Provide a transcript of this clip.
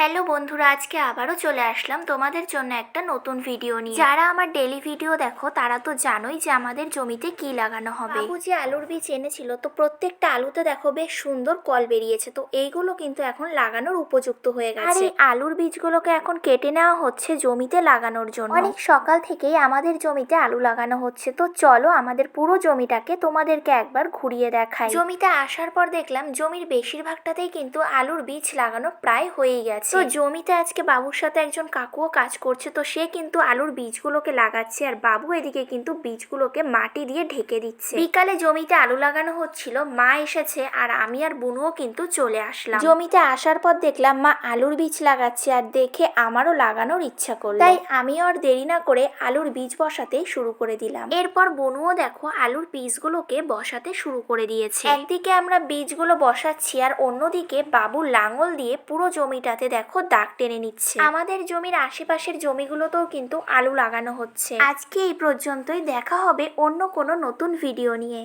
Hello বন্ধুরা, আজকে আবারও চলে আসলাম তোমাদের জন্য একটা নতুন ভিডিও নিয়ে। যারা আমার ডেলি ভিডিও দেখো তারা তো জানোই যে আমাদের জমিতে কি লাগানো হবে। বাবু যে আলুর বীজ এনেছিল, তো প্রত্যেকটা আলুতে দেখো বেশ সুন্দর কল বেরিয়েছে। তো এইগুলো কিন্তু এখন লাগানোর উপযুক্ত হয়ে গেছে। আর এই আলুর বীজগুলোকে এখন কেটে নেওয়া হচ্ছে জমিতে লাগানোর জন্য। অনেক সকাল থেকেই আমাদের জমিতে আলু লাগানো হচ্ছে। তো চলো আমাদের পুরো জমিটাকে তোমাদেরকে একবার ঘুরিয়ে দেখাই। জমিতে আসার পর দেখলাম জমির বেশিরভাগটাতেই কিন্তু আলুর বীজ লাগানো প্রায় হয়েই গেছে। তো জমিতে আজকে বাবুর সাথে একজন কাকুও কাজ করছে। তো সে কিন্তু আলুর বীজগুলোকে লাগাচ্ছে, আর বাবু এদিকে কিন্তু বীজগুলোকে মাটি দিয়ে ঢেকে দিচ্ছে। বিকালে জমিতে আলু লাগানো হচ্ছিল, মা এসেছে আর আমি আর বুনুও কিন্তু চলে আসলাম। জমিতে আসার পর দেখলাম মা আলুর বীজ লাগাচ্ছে, আর দেখে আমারও লাগানোর ইচ্ছা করলো। তাই আমিও আর দেরি না করে আলুর বীজ বসাতেই শুরু করে দিলাম। এরপর বনুও দেখো আলুর বীজগুলোকে বসাতে শুরু করে দিয়েছে। একদিকে আমরা বীজগুলো বসাচ্ছি আর অন্যদিকে বাবু লাঙল দিয়ে পুরো জমিটাতে দেখো দাগ টেনে নিচ্ছে। আমাদের জমির আশেপাশের জমিগুলোতেও কিন্তু আলু লাগানো হচ্ছে। আজকে এই পর্যন্তই, দেখা হবে অন্য কোনো নতুন ভিডিও নিয়ে।